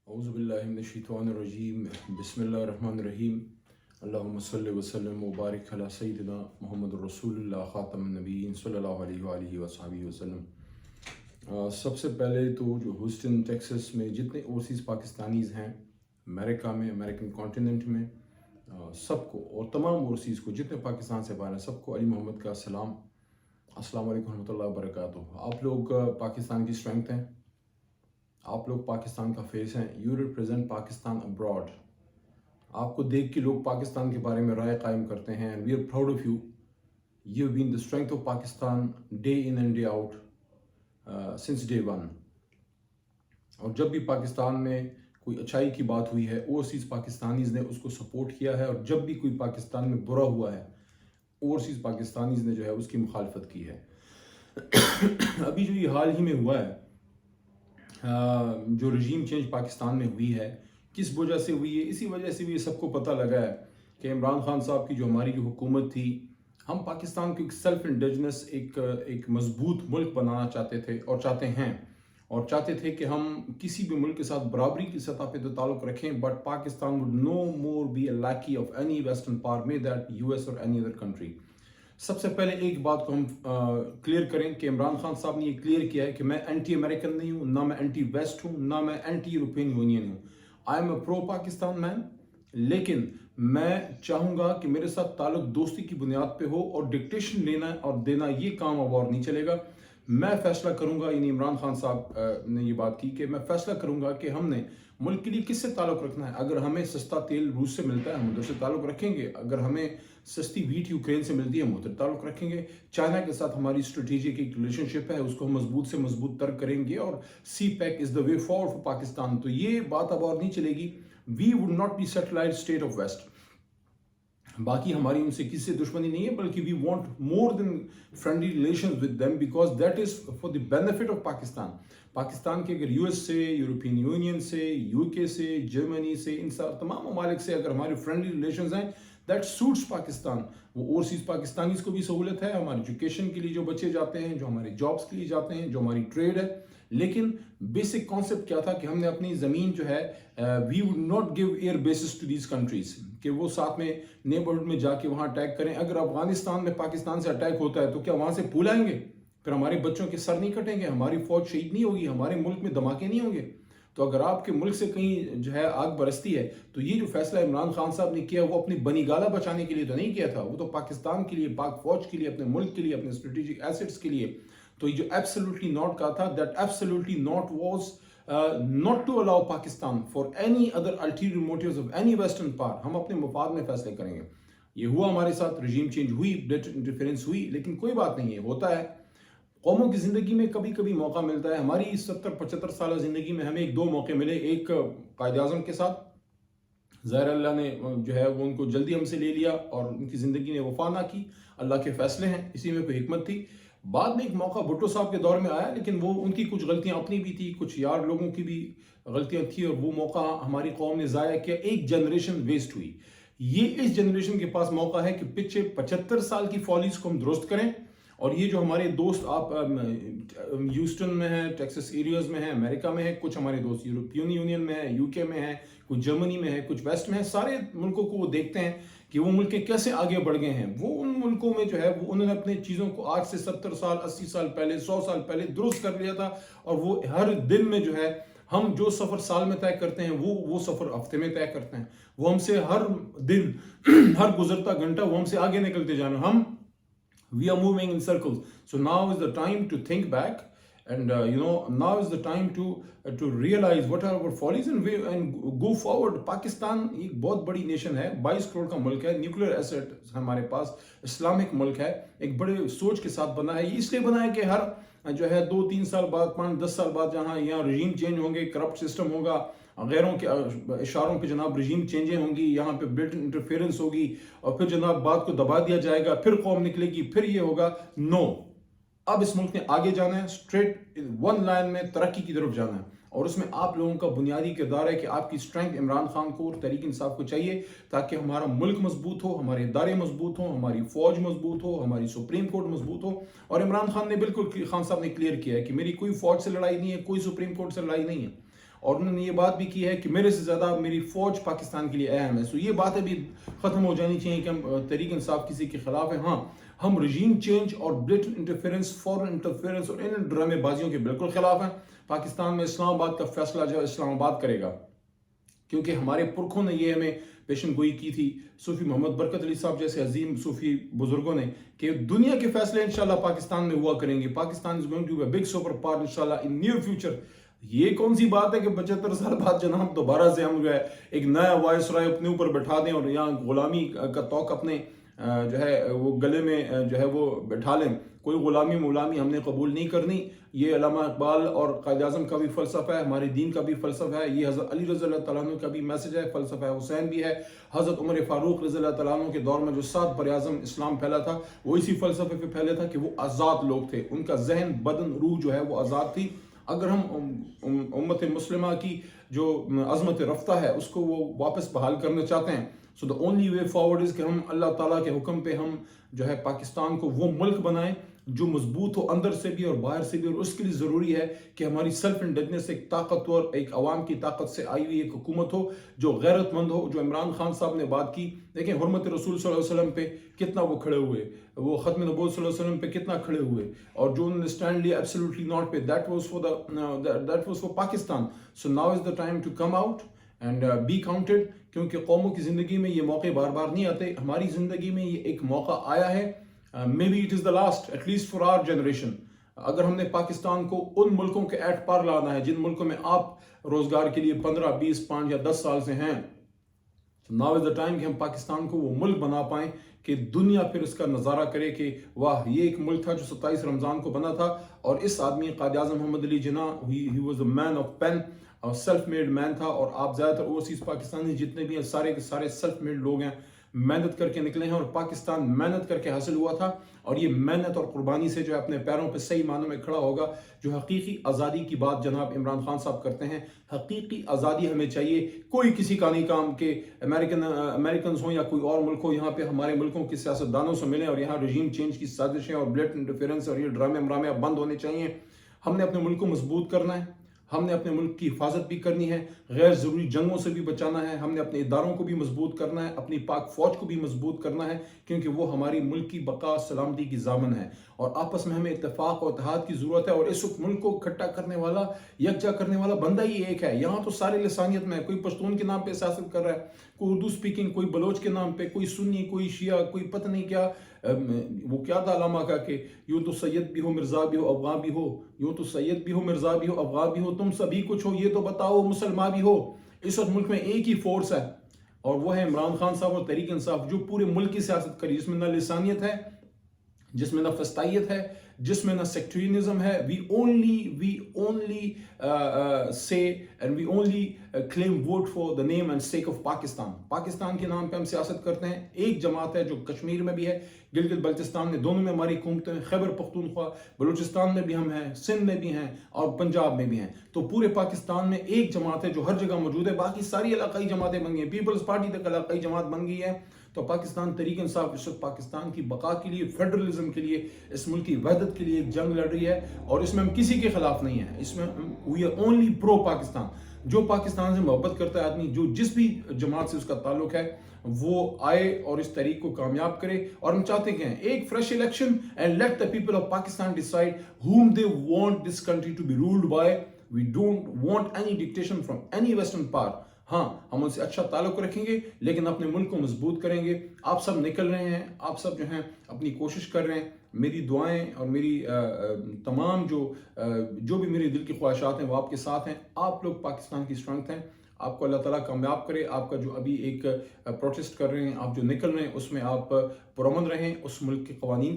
اعوذ باللہ من الشیطان الرجیم بسم اللہ الرحمن الرحیم اللہم صلی وسلم وبارک علی سیدنا محمد رسول اللہ خاتم النبیین صلی اللہ علیہ وآلہ وصحبہ وسلم۔ سب سے پہلے تو جو ہیوسٹن ٹیکسس میں جتنے اوورسیز پاکستانیز ہیں امریکہ میں، امریکن کانٹیننٹ میں، سب کو اور تمام اوورسیز کو جتنے پاکستان سے باہر ہیں سب کو علی محمد کا سلام، السلام علیکم ورحمۃ اللہ وبرکاتہ۔ آپ لوگ پاکستان کی اسٹرینگتھ ہیں، آپ لوگ پاکستان کا فیس ہیں، یو ریپرزینٹ پاکستان ابراڈ۔ آپ کو دیکھ کے لوگ پاکستان کے بارے میں رائے قائم کرتے ہیں، and we are proud of you. You have been the strength of Pakistan day in and day out since day one. اور جب بھی پاکستان میں کوئی اچھائی کی بات ہوئی ہے اوورسیز پاکستانیز نے اس کو سپورٹ کیا ہے، اور جب بھی کوئی پاکستان میں برا ہوا ہے اوورسیز پاکستانیز نے جو ہے اس کی مخالفت کی ہے۔ ابھی جو یہ حال ہی میں ہوا ہے، جو رجیم چینج پاکستان میں ہوئی ہے، کس وجہ سے ہوئی ہے؟ اسی وجہ سے بھی سب کو پتہ لگا ہے کہ عمران خان صاحب کی جو ہماری جو حکومت تھی، ہم پاکستان کو ایک سیلف انڈیجنس ایک مضبوط ملک بنانا چاہتے تھے اور چاہتے ہیں، اور چاہتے تھے کہ ہم کسی بھی ملک کے ساتھ برابری کی سطح پہ تو تعلق رکھیں، but Pakistan would no more be a lackey of any western power, may that US or any other country۔ سب سے پہلے ایک بات کو ہم کلیئر کریں کہ عمران خان صاحب نے یہ کلیئر کیا ہے کہ میں اینٹی امریکن نہیں ہوں، نہ میں اینٹی ویسٹ ہوں، نہ میں اینٹی یورپین یونین ہوں۔ آئی ایم اے پرو پاکستان مین، لیکن میں چاہوں گا کہ میرے ساتھ تعلق دوستی کی بنیاد پہ ہو، اور ڈکٹیشن لینا اور دینا یہ کام اب اور نہیں چلے گا۔ میں فیصلہ کروں گا، یعنی عمران خان صاحب نے یہ بات کی کہ میں فیصلہ کروں گا کہ ہم نے ملک کے لیے کس سے تعلق رکھنا ہے۔ اگر ہمیں سستا تیل روس سے ملتا ہے ہم ادھر سے تعلق رکھیں گے، اگر ہمیں سستی ویٹ یوکرین سے ملتی ہے ہم ادھر تعلق رکھیں گے۔ چائنا کے ساتھ ہماری اسٹریٹجک ایک ریلیشن شپ ہے، اس کو ہم مضبوط سے مضبوط تر کریں گے، اور CPEC is the way forward for Pakistan. تو یہ بات اب اور نہیں چلے گی۔ We would not be satellized state of West. باقی ہماری ان سے کسی سے دشمنی نہیں ہے، بلکہ we want more than friendly relations with them, because that is for the benefit of Pakistan. Pakistan کے اگر US سے، یورپین یونین سے، UK سے، جرمنی سے، ان تمام ممالک سے اگر ہمارے فرینڈلی ریلیشنز ہیں، دیٹ سوٹس پاکستان۔ وہ اوورسیز پاکستانیز کو بھی سہولت ہے، ہماری ایجوکیشن کے لیے جو بچے جاتے ہیں، جو ہمارے جابس کے لیے جاتے ہیں، جو ہماری ٹریڈ ہے۔ لیکن بیسک کانسیپٹ کیا تھا کہ ہم نے اپنی زمین جو ہے we would not give air bases to these countries, کہ وہ ساتھ میں نیبرہڈ میں جا کے وہاں اٹیک کریں۔ اگر افغانستان میں پاکستان سے اٹیک ہوتا ہے تو کیا وہاں سے پھول آئیں گے؟ پھر ہمارے بچوں کے سر نہیں کٹیں گے، ہماری فوج شہید نہیں ہوگی، ہمارے ملک میں دھماکے نہیں ہوں گے؟ تو اگر آپ کے ملک سے کہیں جو ہے آگ برستی ہے، تو یہ جو فیصلہ عمران خان صاحب نے کیا وہ اپنی بنی گالہ بچانے کے لیے تو نہیں کیا تھا، وہ تو پاکستان کے لیے، پاک فوج کے لیے، اپنے ملک کے لیے، اپنے اسٹریٹجک ایسٹس کے لیے۔ تو یہ جو ایبسلیوٹلی ناٹ کہا تھا، that absolutely not was not to allow Pakistan for any other ulterior motives of any western power۔ ہم اپنے مفاد میں فیصلے کریں گے۔ یہ ہوا ہمارے ساتھ، رجیم چینج ہوئی، ڈیٹ انٹرفیرنس ہوئی، لیکن کوئی بات نہیں ہے، ہوتا ہے۔ قوموں کی زندگی میں کبھی کبھی موقع ملتا ہے۔ ہماری 70-75 سالہ زندگی میں ہمیں ایک دو موقع ملے، ایک قائد اعظم کے ساتھ، ظاہر اللہ نے جو ہے وہ ان کو جلدی ہم سے لے لیا اور ان کی زندگی نے وفا نہ کی، اللہ کے فیصلے ہیں، اسی میں کوئی حکمت تھی۔ بعد میں ایک موقع بھٹو صاحب کے دور میں آیا، لیکن وہ ان کی کچھ غلطیاں اپنی بھی تھی، کچھ یار لوگوں کی بھی غلطیاں تھی، اور وہ موقع ہماری قوم نے ضائع کیا۔ ایک جنریشن ویسٹ ہوئی۔ یہ اس جنریشن کے پاس موقع ہے کہ پچھے 75 سال کی فالیز کو ہم درست کریں، اور یہ جو ہمارے دوست آپ ہیوسٹن میں ہیں، ٹیکسس ایریاز میں ہیں، امریکہ میں ہیں، کچھ ہمارے دوست یورپین یونین میں ہیں، UK میں ہیں، کچھ جرمنی میں ہے، کچھ ویسٹ میں ہے، سارے ملکوں کو وہ دیکھتے ہیں کہ وہ ملکیں کیسے آگے بڑھ گئے ہیں۔ وہ ان ملکوں میں جو ہے وہ انہوں نے اپنے چیزوں کو آج سے 70 سال، 80 سال پہلے، 100 سال پہلے درست کر لیا تھا، اور وہ ہر دن میں جو ہے ہم جو سفر سال میں طے کرتے ہیں وہ سفر ہفتے میں طے کرتے ہیں۔ وہ ہم سے ہر دن ہر گزرتا گھنٹہ وہ ہم سے آگے نکلتے جانا۔ ہم we are moving in circles. So now is the time to think back, and now is the time to realize what are our follies and go forward۔ Pakistan ایک بہت بڑی نیشن ہے، 22 کروڑ کا ملک ہے، نیوکلیر ایسٹ ہمارے پاس، اسلامک ملک ہے، ایک بڑے سوچ کے ساتھ بنا ہے۔ یہ اس لیے بنا ہے کہ ہر جو ہے 2-3 سال بعد، 5-10 سال بعد جہاں یہاں رجیم چینج ہوں گے، کرپٹ سسٹم ہوگا، غیروں کے اشاروں پہ جناب رجیم چینجیں ہوں گی، یہاں پہ بلٹ انٹرفیرنس ہوگی، اور پھر جناب بات کو دبا دیا جائے گا، پھر قوم نکلے گی، پھر یہ ہوگا۔ نو، اب اس ملک نے آگے جانا ہے، اسٹریٹ ون لائن میں ترقی کی طرف جانا ہے، اور اس میں آپ لوگوں کا بنیادی کردار ہے کہ آپ کی اسٹرینتھ عمران خان کو اور تحریک انصاف کو چاہیے، تاکہ ہمارا ملک مضبوط ہو، ہمارے ادارے مضبوط ہوں، ہماری فوج مضبوط ہو، ہماری سپریم کورٹ مضبوط ہو۔ اور عمران خان نے بالکل، خان صاحب نے کلیئر کیا ہے کہ میری کوئی فوج سے لڑائی نہیں ہے، کوئی سپریم کورٹ سے لڑائی نہیں ہے، اور انہوں نے یہ بات بھی کی ہے کہ میرے سے زیادہ میری فوج پاکستان کے لیے اہم ہے. سو یہ باتیں بھی ختم ہو جانی چاہیے کہ ہم تحریک انصاف کسی کے خلاف ہیں. ہاں ہم رجیم چینج اور بلیٹنٹ انٹرفیرنس، فورن انٹرفیرنس اور ان ڈرامے بازیوں کے بالکل خلاف ہیں. پاکستان میں اسلام آباد کا فیصلہ جو اسلام آباد کرے گا، کیونکہ ہمارے پرکھوں نے یہ ہمیں پیشن گوئی کی تھی، صوفی محمد برکت علی صاحب جیسے عظیم صوفی بزرگوں نے، کہ دنیا کے فیصلے انشاءاللہ پاکستان میں ہوا کریں گے. Pakistan is going to be a big super power انشاءاللہ ان نیئر فیوچر. یہ کون سی بات ہے کہ 75 سال بعد جناب دوبارہ سے ہم جو ہے ایک نیا وائس رائے اپنے اوپر بٹھا دیں اور یہاں غلامی کا توق اپنے جو ہے وہ گلے میں جو ہے وہ بٹھا لیں. کوئی غلامی ہم نے قبول نہیں کرنی. یہ علامہ اقبال اور قائد اعظم کا بھی فلسفہ ہے، ہمارے دین کا بھی فلسفہ ہے، یہ حضرت علی رضی اللہ تعالیٰ عنہ کا بھی میسج ہے، فلسفہ حسین بھی ہے. حضرت عمر فاروق رضی اللہ تعالیٰ عنہ کے دور میں جو 7 بر اعظم اسلام پھیلا تھا وہ اسی فلسفے پہ پھیلا تھا کہ وہ آزاد لوگ تھے، ان کا ذہن بدن روح جو ہے وہ آزاد تھی. اگر ہم امت مسلمہ کی جو عظمت رفتہ ہے اس کو وہ واپس بحال کرنا چاہتے ہیں، سو the only way forward is کہ ہم اللہ تعالیٰ کے حکم پہ ہم جو ہے پاکستان کو وہ ملک بنائیں جو مضبوط ہو اندر سے بھی اور باہر سے بھی. اور اس کے لیے ضروری ہے کہ ہماری سیلف انڈیپنڈنس ایک طاقتور، ایک عوام کی طاقت سے آئی ہوئی ایک حکومت ہو جو غیرت مند ہو. جو عمران خان صاحب نے بات کی، دیکھیں حرمت رسول صلی اللہ علیہ وسلم پہ کتنا وہ کھڑے ہوئے، وہ ختم نبوت صلی اللہ علیہ وسلم پہ کتنا کھڑے ہوئے، اور جو انہوں نے اسٹینڈ لیا ایبسلیوٹلی ناٹ پہ، that was for Pakistan. So now is the time to come out and be counted, کیونکہ قوموں کی زندگی میں یہ موقع بار بار نہیں آتے. ہماری زندگی میں یہ ایک موقع آیا ہے، maybe it is the last, at least for our generation. اگر ہم نے پاکستان کو ان ملکوں کے ایٹ پار لانا ہے جن ملکوں میں آپ روزگار کے لیے 15 20 5 یا 10 سال سے ہیں، now is the time کہ ہم پاکستان کو وہ ملک بنا پائیں کہ دنیا پھر اس کا نظارہ کرے کہ واہ یہ ایک ملک تھا جو 27 رمضان کو بنا تھا. اور اس آدمی قائد اعظم محمد Ali Jinnah he was a man of pen اور سیلف میڈ مین تھا. اور آپ زیادہ تر اوورسیز پاکستانی جتنے بھی ہیں سارے کے سارے سیلف میڈ لوگ ہیں، محنت کر کے نکلے ہیں، اور پاکستان محنت کر کے حاصل ہوا تھا. اور یہ محنت اور قربانی سے جو ہے اپنے پیروں پہ صحیح معنوں میں کھڑا ہوگا. جو حقیقی آزادی کی بات جناب عمران خان صاحب کرتے ہیں، حقیقی آزادی ہمیں چاہیے. کوئی کسی کا نہیں کام کہ امریکنز ہوں یا کوئی اور ملک ہو یہاں پہ ہمارے ملکوں کے سیاستدانوں سے ملیں اور یہاں رجیم چینج کی سازشیں اور بلیٹ انٹرفیرنس اور یہ ڈرامے مرامے اب بند ہونے چاہیے. ہم نے اپنے ملک کو مضبوط کرنا ہے، ہم نے اپنے ملک کی حفاظت بھی کرنی ہے، غیر ضروری جنگوں سے بھی بچانا ہے، ہم نے اپنے اداروں کو بھی مضبوط کرنا ہے، اپنی پاک فوج کو بھی مضبوط کرنا ہے، کیونکہ وہ ہماری ملک کی بقا سلامتی کی ضامن ہے. اور آپس میں ہمیں اتفاق اور اتحاد کی ضرورت ہے. اور اس وقت ملک کو اکٹھا کرنے والا، یکجا کرنے والا بندہ ہی ایک ہے. یہاں تو سارے لسانیت میں، کوئی پشتون کے نام پہ سیاست کر رہا ہے، کوئی اردو سپیکنگ، کوئی بلوچ کے نام پہ، کوئی سنی، کوئی شیعہ، کوئی پتہ نہیں کیا. وہ کیا تھا علامہ کا کہ یوں تو سید بھی ہو، مرزا بھی ہو، افغان بھی ہو، یوں تو سید بھی ہو، مرزا بھی ہو، افغان بھی ہو، تم سبھی کچھ ہو، یہ تو بتاؤ مسلمان بھی ہو. اس وقت ملک میں ایک ہی فورس ہے اور وہ ہے عمران خان صاحب اور تحریک انصاف، جو پورے ملک کی سیاست کری، جس میں نہ لسانیت ہے، جس میں نہ فسطائیت ہے، جس میں نہ سیکٹرینزم ہے. we only say and we only claim vote for the name and sake of Pakistan. Pakistan کے نام پہ ہم سیاست کرتے ہیں. ایک جماعت ہے جو کشمیر میں بھی ہے، گلگت بلتستان میں، دونوں میں ہماری حکومتیں ہیں، خیبر پختونخوا بلوچستان میں بھی ہم ہیں، سندھ میں بھی ہیں اور پنجاب میں بھی ہیں. تو پورے پاکستان میں ایک جماعت ہے جو ہر جگہ موجود ہے. باقی ساری علاقائی جماعتیں بن گئی ہیں، پیپلز پارٹی تک علاقائی جماعت بن گئی ہے. تو پاکستان تحریک انصاف اس وقت پاکستان کی بقا کے لیے، فیڈرلزم کے لیے، اس ملک کی وحدت کے لیے ایک جنگ لڑ رہی ہے. اور اس میں ہم کسی کے خلاف نہیں ہیں، اس میں وی آر اونلی پرو پاکستان. جو پاکستان سے محبت کرتا ہے آدمی، جو جس بھی جماعت سے اس کا تعلق ہے، وہ آئے اور اس تحریک کو کامیاب کرے. اور ہم چاہتے ہیں ایک fresh election and let the people of Pakistan decide whom they want this country to be ruled by. We don't want any dictation from any western power. ہاں ہم ان سے اچھا تعلق رکھیں گے لیکن اپنے ملک کو مضبوط کریں گے. آپ سب نکل رہے ہیں، آپ سب جو ہیں اپنی کوشش کر رہے ہیں. میری دعائیں اور میری تمام جو بھی میری دل کی خواہشات ہیں وہ آپ کے ساتھ ہیں. آپ لوگ پاکستان کی اسٹرنگتھ ہیں. آپ کو اللہ تعالیٰ کامیاب کرے. آپ کا جو ابھی ایک پروٹیسٹ کر رہے ہیں، آپ جو نکل رہے ہیں، اس میں آپ پرامن رہیں. اس ملک کے قوانین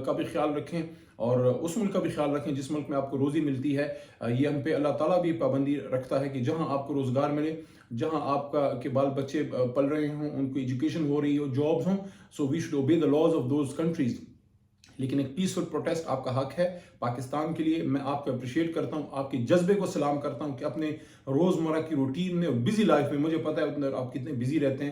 کا بھی خیال رکھیں اور اس ملک کا بھی خیال رکھیں جس ملک میں آپ کو روزی ملتی ہے. یہ ہم پہ اللہ تعالیٰ بھی پابندی رکھتا ہے کہ جہاں آپ کو روزگار ملے، جہاں آپ کے بال بچے پل رہے ہوں، ان کو ایجوکیشن ہو رہی ہو، جابز ہوں. So we should obey the laws of those countries. لیکن ایک پیسفل پروٹیسٹ آپ کا حق ہے پاکستان کے لیے. میں آپ کو اپریشیٹ کرتا ہوں، آپ کے جذبے کو سلام کرتا ہوں کہ اپنے روزمرہ کی روٹین میں اور بزی لائف میں، مجھے پتہ ہے آپ کتنے بزی رہتے ہیں،